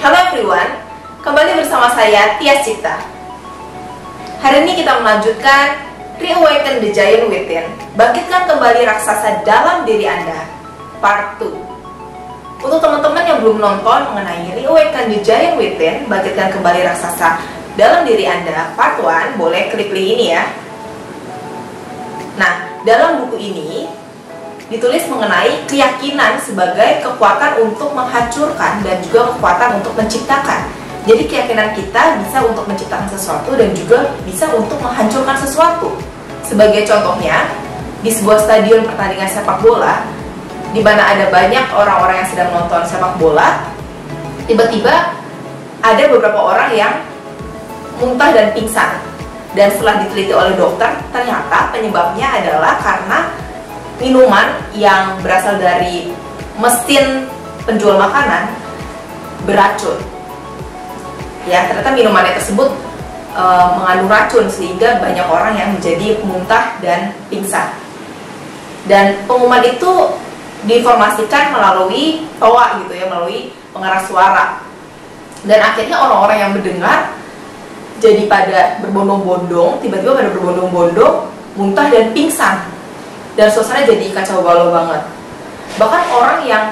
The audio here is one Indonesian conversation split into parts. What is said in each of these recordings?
Halo everyone, kembali bersama saya Tias Cipta. Hari ini kita melanjutkan Reawaken the Giant Within, bangkitkan kembali raksasa dalam diri Anda, Part 2. Untuk teman-teman yang belum nonton mengenai Reawaken the Giant Within, bangkitkan kembali raksasa dalam diri Anda, Part 1, boleh klik link ini ya. Nah, dalam buku ini ditulis mengenai keyakinan sebagai kekuatan untuk menghancurkan dan juga kekuatan untuk menciptakan. Jadi keyakinan kita bisa untuk menciptakan sesuatu dan juga bisa untuk menghancurkan sesuatu. Sebagai contohnya, di sebuah stadion pertandingan sepak bola, di mana ada banyak orang-orang yang sedang menonton sepak bola, tiba-tiba ada beberapa orang yang muntah dan pingsan. Dan setelah diteliti oleh dokter, ternyata penyebabnya adalah karena minuman yang berasal dari mesin penjual makanan beracun. Ya, ternyata minumannya tersebut mengandung racun sehingga banyak orang yang menjadi muntah dan pingsan. Dan pengumuman itu diinformasikan melalui toa gitu ya, melalui pengeras suara. Dan akhirnya orang-orang yang mendengar jadi pada berbondong-bondong, tiba-tiba pada berbondong-bondong muntah dan pingsan. Dan suasana jadi kacau balau banget. Bahkan orang yang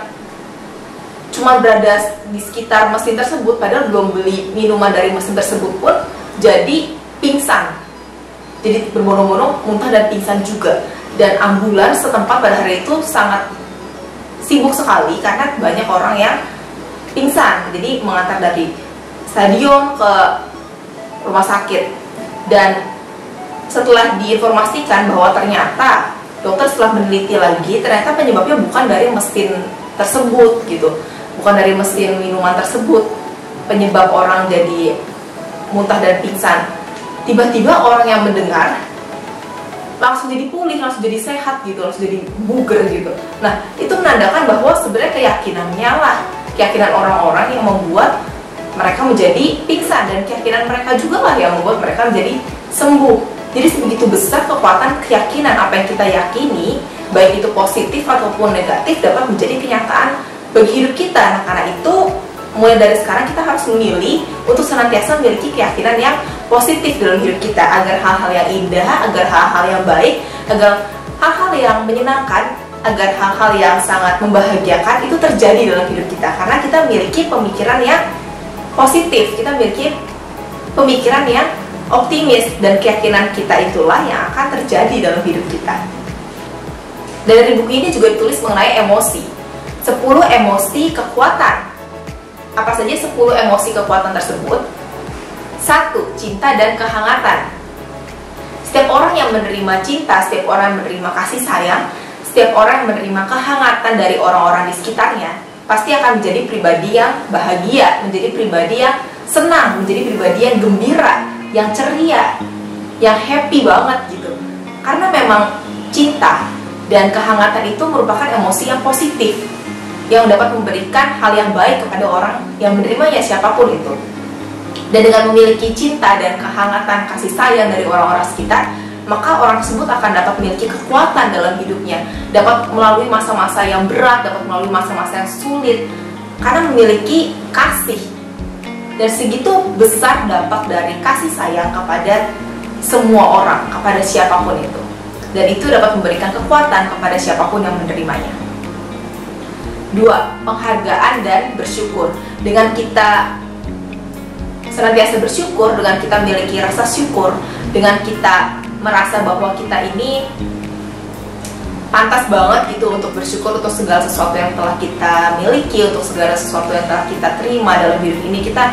cuma berada di sekitar mesin tersebut, padahal belum beli minuman dari mesin tersebut pun jadi pingsan. Jadi berbondong-bondong muntah dan pingsan juga. Dan ambulans setempat pada hari itu sangat sibuk sekali karena banyak orang yang pingsan. Jadi mengantar dari stadion ke rumah sakit. Dan setelah diinformasikan bahwa ternyata dokter setelah meneliti lagi, ternyata penyebabnya bukan dari mesin tersebut gitu, bukan dari mesin minuman tersebut penyebab orang jadi muntah dan pingsan. Tiba-tiba orang yang mendengar langsung jadi pulih, langsung jadi sehat gitu, langsung jadi buger gitu. Nah, itu menandakan bahwa sebenarnya keyakinannya lah, keyakinan orang-orang yang membuat mereka menjadi pingsan, dan keyakinan mereka juga lah yang membuat mereka menjadi sembuh. Jadi sebegitu besar kekuatan keyakinan apa yang kita yakini, baik itu positif ataupun negatif, dapat menjadi kenyataan bagi hidup kita. Nah, karena itu mulai dari sekarang kita harus memilih untuk senantiasa memiliki keyakinan yang positif dalam hidup kita, agar hal-hal yang indah, agar hal-hal yang baik, agar hal-hal yang menyenangkan, agar hal-hal yang sangat membahagiakan itu terjadi dalam hidup kita. Karena kita memiliki pemikiran yang positif, kita memiliki pemikiran yang optimis, dan keyakinan kita itulah yang akan terjadi dalam hidup kita. Dan dari buku ini juga ditulis mengenai emosi, 10 emosi kekuatan. Apa saja 10 emosi kekuatan tersebut? 1. Cinta dan kehangatan. Setiap orang yang menerima cinta, setiap orang yang menerima kasih sayang, setiap orang yang menerima kehangatan dari orang-orang di sekitarnya, pasti akan menjadi pribadi yang bahagia, menjadi pribadi yang senang, menjadi pribadi yang gembira, yang ceria, yang happy banget gitu. Karena memang cinta dan kehangatan itu merupakan emosi yang positif, yang dapat memberikan hal yang baik kepada orang yang menerimanya, siapapun itu. Dan dengan memiliki cinta dan kehangatan kasih sayang dari orang-orang sekitar, maka orang tersebut akan dapat memiliki kekuatan dalam hidupnya, dapat melalui masa-masa yang berat, dapat melalui masa-masa yang sulit, karena memiliki kasih. Dan segitu besar dampak dari kasih sayang kepada semua orang, kepada siapapun itu. Dan itu dapat memberikan kekuatan kepada siapapun yang menerimanya. 2. Penghargaan dan bersyukur. Dengan kita senantiasa bersyukur, dengan kita memiliki rasa syukur, dengan kita merasa bahwa kita ini pantas banget gitu untuk bersyukur untuk segala sesuatu yang telah kita miliki, untuk segala sesuatu yang telah kita terima dalam hidup ini, kita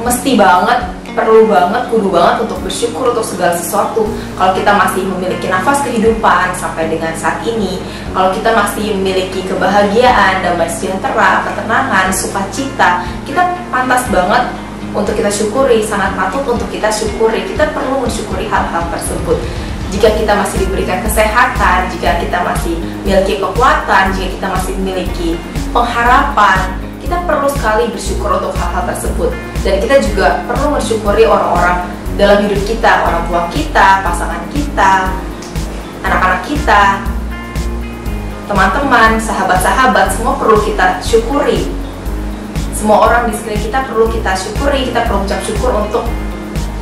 mesti banget, perlu banget, kudu banget untuk bersyukur untuk segala sesuatu. Kalau kita masih memiliki nafas kehidupan sampai dengan saat ini, kalau kita masih memiliki kebahagiaan, damai sejahtera, ketenangan, sukacita, kita pantas banget untuk kita syukuri, sangat patut untuk kita syukuri. Kita perlu mensyukuri hal-hal tersebut. Jika kita masih diberikan kesehatan, jika kita masih memiliki kekuatan, jika kita masih memiliki pengharapan, kita perlu sekali bersyukur untuk hal-hal tersebut. Dan kita juga perlu mensyukuri orang-orang dalam hidup kita, orang tua kita, pasangan kita, anak-anak kita, teman-teman, sahabat-sahabat, semua perlu kita syukuri. Semua orang di sekeliling kita perlu kita syukuri, kita perlu ucap syukur untuk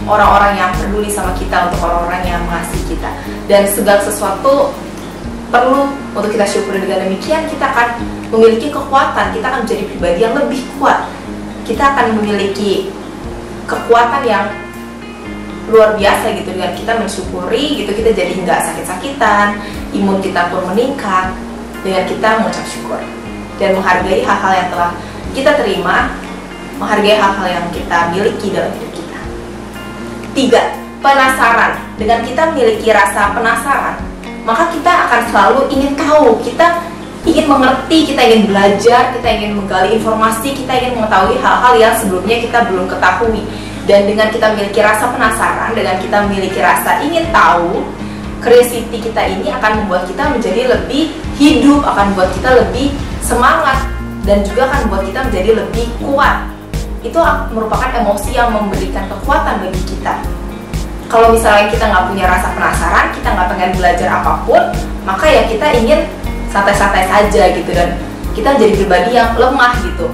orang-orang yang peduli sama kita, untuk orang-orang yang mengasihi kita. Dan segala sesuatu perlu untuk kita syukuri. Dengan demikian kita akan memiliki kekuatan, kita akan menjadi pribadi yang lebih kuat. Kita akan memiliki kekuatan yang luar biasa gitu. Dengan kita mensyukuri gitu, kita jadi nggak sakit-sakitan, imun kita pun meningkat dengan kita mengucap syukur dan menghargai hal-hal yang telah kita terima, menghargai hal-hal yang kita miliki dalam hidup kita. 3. Penasaran. Dengan kita memiliki rasa penasaran, maka kita akan selalu ingin tahu, kita ingin mengerti, kita ingin belajar, kita ingin menggali informasi, kita ingin mengetahui hal-hal yang sebelumnya kita belum ketahui. Dan dengan kita memiliki rasa penasaran, dengan kita memiliki rasa ingin tahu, curiosity kita ini akan membuat kita menjadi lebih hidup, akan membuat kita lebih semangat, dan juga akan membuat kita menjadi lebih kuat. Itu merupakan emosi yang memberikan kekuatan bagi kita. Kalau misalnya kita nggak punya rasa penasaran, kita nggak pengen belajar apapun, maka ya kita ingin santai-santai saja gitu, dan kita menjadi pribadi yang lemah gitu,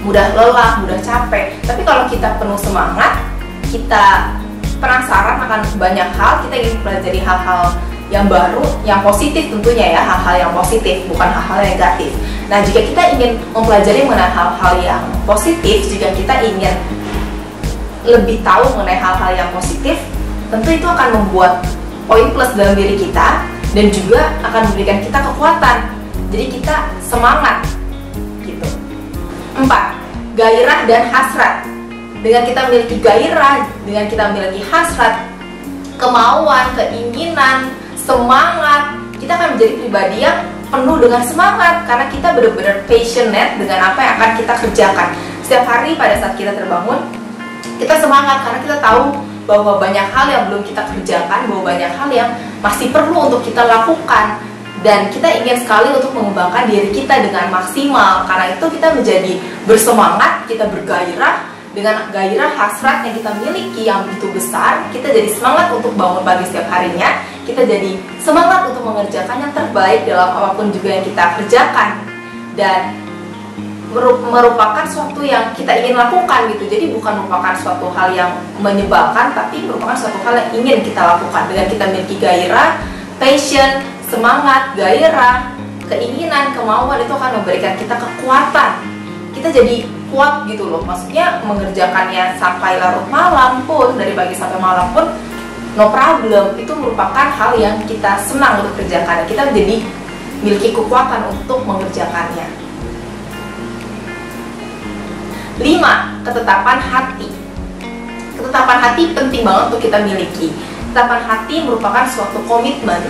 mudah lelah, mudah capek. Tapi kalau kita penuh semangat, kita penasaran akan banyak hal, kita ingin pelajari hal-hal yang baru, yang positif tentunya ya, hal-hal yang positif, bukan hal-hal yang negatif. Nah, jika kita ingin mempelajari mengenai hal-hal yang positif, jika kita ingin lebih tahu mengenai hal-hal yang positif, tentu itu akan membuat poin plus dalam diri kita dan juga akan memberikan kita kekuatan. Jadi kita semangat gitu. 4. Gairah dan hasrat. Dengan kita memiliki gairah, dengan kita memiliki hasrat, kemauan, keinginan, semangat, kita akan menjadi pribadi yang penuh dengan semangat karena kita benar-benar passionate dengan apa yang akan kita kerjakan. Setiap hari pada saat kita terbangun, kita semangat karena kita tahu bahwa banyak hal yang belum kita kerjakan, bahwa banyak hal yang masih perlu untuk kita lakukan. Dan kita ingin sekali untuk mengembangkan diri kita dengan maksimal. Karena itu kita menjadi bersemangat, kita bergairah. Dengan gairah hasrat yang kita miliki yang begitu besar, kita jadi semangat untuk bangun pagi setiap harinya. Kita jadi semangat untuk mengerjakan yang terbaik dalam apapun juga yang kita kerjakan. Dan merupakan suatu yang kita ingin lakukan gitu. Jadi bukan merupakan suatu hal yang menyebalkan, tapi merupakan suatu hal yang ingin kita lakukan. Dengan kita memiliki gairah, passion, semangat, gairah, keinginan, kemauan, itu akan memberikan kita kekuatan. Kita jadi kuat gitu loh. Maksudnya mengerjakannya sampai larut malam pun, dari pagi sampai malam pun no problem. Itu merupakan hal yang kita senang untuk kerjakan. Kita menjadi memiliki kekuatan untuk mengerjakannya. 5. Ketetapan hati. Ketetapan hati penting banget untuk kita miliki. Ketetapan hati merupakan suatu komitmen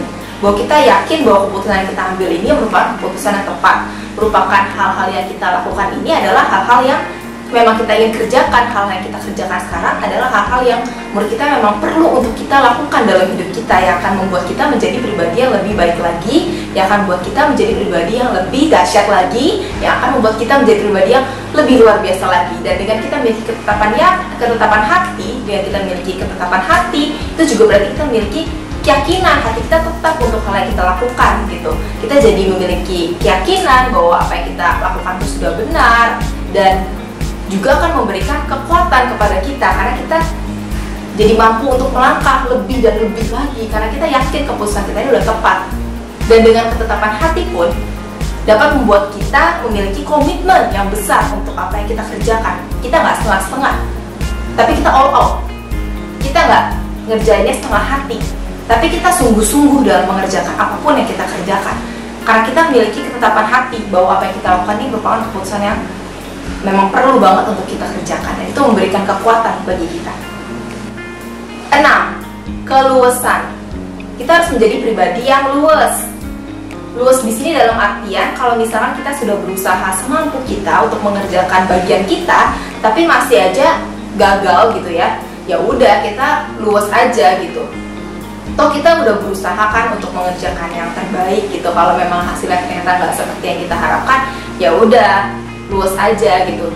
bahwa kita yakin bahwa keputusan yang kita ambil ini merupakan keputusan yang tepat, merupakan hal-hal yang kita lakukan ini adalah hal-hal yang memang kita ingin kerjakan. Hal yang kita kerjakan sekarang adalah hal-hal yang menurut kita memang perlu untuk kita lakukan dalam hidup kita, yang akan membuat kita menjadi pribadi yang lebih baik lagi, yang akan membuat kita menjadi pribadi yang lebih dahsyat lagi, yang akan membuat kita menjadi pribadi yang lebih luar biasa lagi. Dan dengan kita memiliki ketetapan hati, dengan kita memiliki ketetapan hati, itu juga berarti kita memiliki keyakinan, hati kita tetap untuk hal yang kita lakukan gitu. Kita jadi memiliki keyakinan bahwa apa yang kita lakukan itu sudah benar, dan juga akan memberikan kekuatan kepada kita karena kita jadi mampu untuk melangkah lebih dan lebih lagi karena kita yakin keputusan kita ini udah tepat. Dan dengan ketetapan hati pun dapat membuat kita memiliki komitmen yang besar untuk apa yang kita kerjakan. Kita nggak setengah-setengah, tapi kita all out. Kita nggak ngerjainnya setengah hati, tapi kita sungguh-sungguh dalam mengerjakan apapun yang kita kerjakan. Karena kita memiliki ketetapan hati bahwa apa yang kita lakukan ini merupakan keputusan yang memang perlu banget untuk kita kerjakan. Dan itu memberikan kekuatan bagi kita. 6. Keluasan. Kita harus menjadi pribadi yang luas. Luas di sini dalam artian kalau misalkan kita sudah berusaha semampu kita untuk mengerjakan bagian kita, tapi masih aja gagal gitu ya. Ya udah, kita luas aja gitu. Toh kita udah berusaha kan untuk mengerjakan yang terbaik gitu. Kalau memang hasilnya ternyata nggak seperti yang kita harapkan, ya udah, luas aja gitu.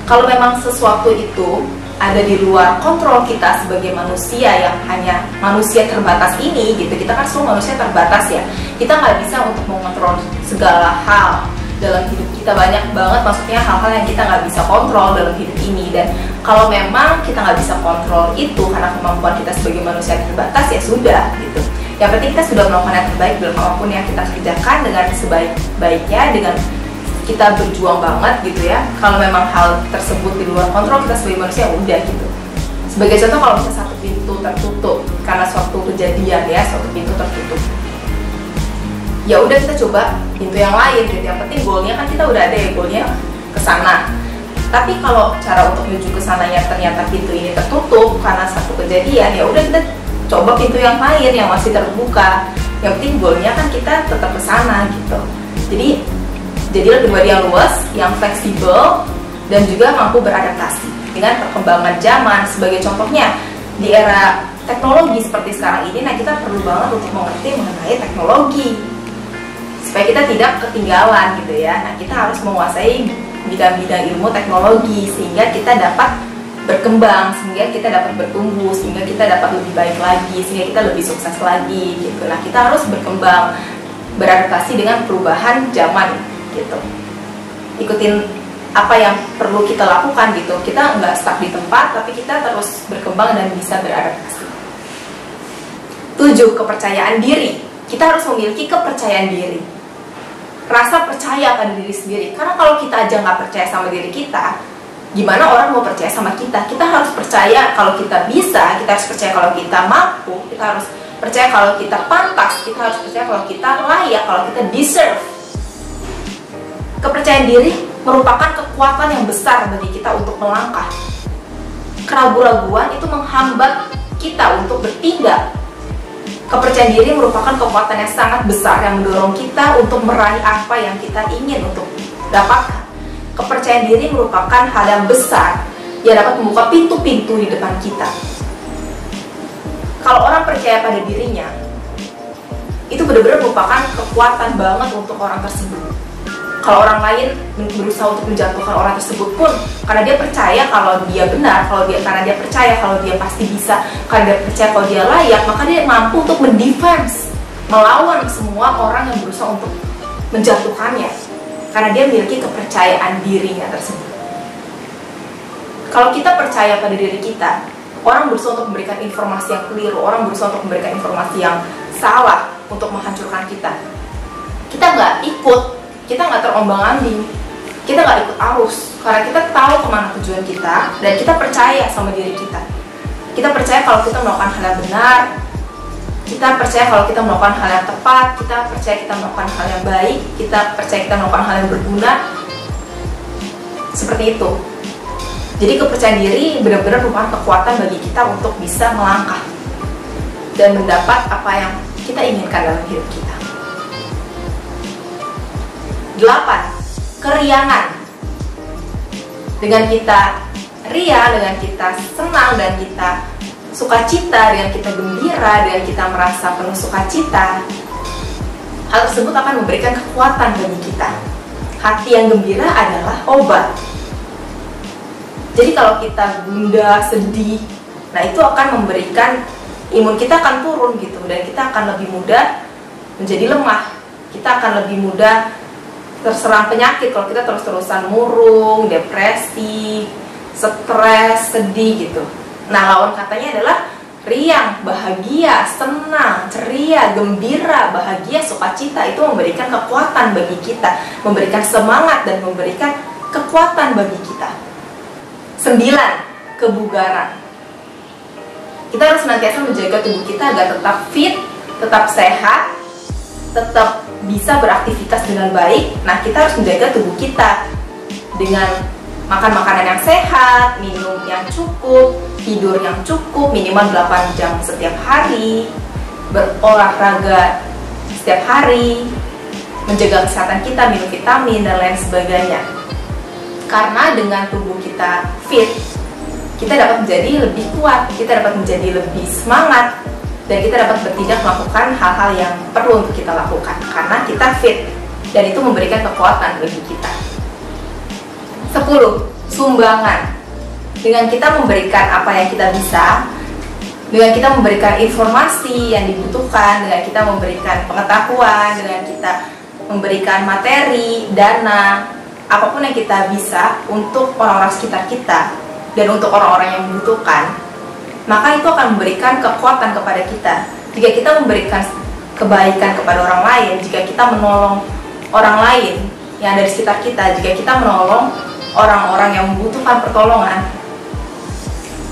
Kalau memang sesuatu itu ada di luar kontrol kita sebagai manusia yang hanya manusia terbatas ini gitu. Kita kan semua manusia terbatas ya. Kita nggak bisa untuk mengontrol segala hal. dalam hidup kita, banyak banget maksudnya hal-hal yang kita nggak bisa kontrol dalam hidup ini. Dan kalau memang kita nggak bisa kontrol itu karena kemampuan kita sebagai manusia terbatas, ya sudah gitu. Yang penting kita sudah melakukan yang terbaik dalam apapun yang kita kerjakan dengan sebaik-baiknya, dengan kita berjuang banget gitu ya. Kalau memang hal tersebut di luar kontrol kita sebagai manusia, udah gitu. Sebagai contoh, kalau misalnya satu pintu tertutup karena suatu kejadian ya, suatu pintu tertutup, ya udah kita coba pintu yang lain gitu. Yang penting goalnya kan kita udah ada ya, goalnya ke sana. Tapi kalau cara untuk menuju ke sananya ternyata pintu ini tertutup karena satu kejadian, ya udah kita coba pintu yang lain yang masih terbuka. Yang penting goalnya kan kita tetap ke sana gitu. Jadi pribadi yang luas, yang fleksibel, dan juga mampu beradaptasi dengan perkembangan zaman. Sebagai contohnya, di era teknologi seperti sekarang ini, nah kita perlu banget untuk mengerti mengenai teknologi supaya kita tidak ketinggalan gitu ya. Nah, kita harus menguasai bidang-bidang ilmu teknologi sehingga kita dapat berkembang, sehingga kita dapat bertumbuh, sehingga kita dapat lebih baik lagi, sehingga kita lebih sukses lagi gitu. Nah, kita harus berkembang, beradaptasi dengan perubahan zaman gitu. Ikutin apa yang perlu kita lakukan gitu. Kita nggak stuck di tempat, tapi kita terus berkembang dan bisa beradaptasi. 7. Kepercayaan diri. Kita harus memiliki kepercayaan diri, rasa percaya pada diri sendiri. Karena kalau kita aja nggak percaya sama diri kita, gimana orang mau percaya sama kita? Kita harus percaya kalau kita bisa, kita harus percaya kalau kita mampu, kita harus percaya kalau kita pantas, kita harus percaya kalau kita layak, kalau kita deserve. Kepercayaan diri merupakan kekuatan yang besar bagi kita untuk melangkah. Keraguan-raguan itu menghambat kita untuk bertindak. Kepercayaan diri merupakan kekuatan yang sangat besar yang mendorong kita untuk meraih apa yang kita ingin untuk dapatkan. Kepercayaan diri merupakan hal yang besar yang dapat membuka pintu-pintu di depan kita. Kalau orang percaya pada dirinya, itu benar-benar merupakan kekuatan banget untuk orang tersebut. Kalau orang lain berusaha untuk menjatuhkan orang tersebut pun, karena dia percaya kalau dia benar, karena dia percaya kalau dia pasti bisa, karena dia percaya kalau dia layak, maka dia mampu untuk mendefense, melawan semua orang yang berusaha untuk menjatuhkannya, karena dia memiliki kepercayaan dirinya tersebut. Kalau kita percaya pada diri kita, orang berusaha untuk memberikan informasi yang keliru, orang berusaha untuk memberikan informasi yang salah untuk menghancurkan kita. Kita nggak ikut, kita nggak terombang-ambing, kita nggak ikut arus, karena kita tahu kemana tujuan kita, dan kita percaya sama diri kita. Kita percaya kalau kita melakukan hal yang benar, kita percaya kalau kita melakukan hal yang tepat, kita percaya kita melakukan hal yang baik, kita percaya kita melakukan hal yang berguna. Seperti itu. Jadi kepercayaan diri benar-benar merupakan kekuatan bagi kita untuk bisa melangkah dan mendapat apa yang kita inginkan dalam hidup kita. 8. Keriangan. Dengan kita ria, dengan kita senang, dan kita sukacita, dengan kita gembira, dengan kita merasa penuh sukacita, hal tersebut akan memberikan kekuatan bagi kita. Hati yang gembira adalah obat. Jadi kalau kita gundah, sedih, nah itu akan memberikan, imun kita akan turun gitu, dan kita akan lebih mudah menjadi lemah. Kita akan lebih mudah terserang penyakit kalau kita terus-terusan murung, depresi, stres, sedih gitu. Nah, lawan katanya adalah riang, bahagia, senang, ceria, gembira, bahagia, sukacita. Itu memberikan kekuatan bagi kita, memberikan semangat dan memberikan kekuatan bagi kita. 9. Kebugaran. Kita harus senantiasa menjaga tubuh kita agar tetap fit, tetap sehat, tetap bisa beraktivitas dengan baik. Nah, kita harus menjaga tubuh kita dengan makan makanan yang sehat, minum yang cukup, tidur yang cukup, minimal 8 jam setiap hari, berolahraga setiap hari, menjaga kesehatan kita, minum vitamin, dan lain sebagainya. Karena dengan tubuh kita fit, kita dapat menjadi lebih kuat, kita dapat menjadi lebih semangat, dan kita dapat bertindak melakukan hal-hal yang perlu untuk kita lakukan karena kita fit, dan itu memberikan kekuatan bagi kita. 10. Sumbangan. Dengan kita memberikan apa yang kita bisa, dengan kita memberikan informasi yang dibutuhkan, dengan kita memberikan pengetahuan, dengan kita memberikan materi, dana, apapun yang kita bisa untuk orang-orang sekitar kita dan untuk orang-orang yang membutuhkan, maka itu akan memberikan kekuatan kepada kita. Jika kita memberikan kebaikan kepada orang lain, jika kita menolong orang lain yang ada di sekitar kita, jika kita menolong orang-orang yang membutuhkan pertolongan,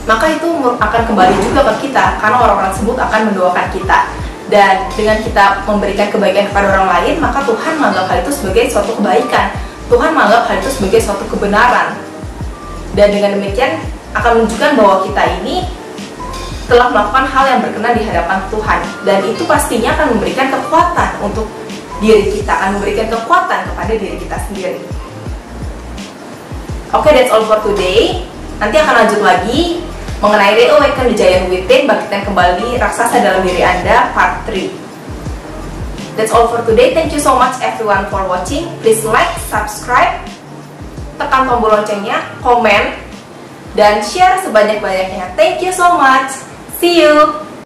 maka itu akan kembali juga ke kita, karena orang-orang tersebut akan mendoakan kita. Dan dengan kita memberikan kebaikan kepada orang lain, maka Tuhan menganggap hal itu sebagai suatu kebaikan. Tuhan menganggap hal itu sebagai suatu kebenaran. Dan dengan demikian akan menunjukkan bahwa kita ini telah melakukan hal yang berkenan di hadapan Tuhan. Dan itu pastinya akan memberikan kekuatan untuk diri kita, akan memberikan kekuatan kepada diri kita sendiri. Oke, that's all for today. Nanti akan lanjut lagi mengenai Reawaken the Giant Within, bangkitkan kembali raksasa dalam diri Anda, part 3. That's all for today. Thank you so much everyone for watching. Please like, subscribe, tekan tombol loncengnya, komen, dan share sebanyak-banyaknya. Thank you so much. See you.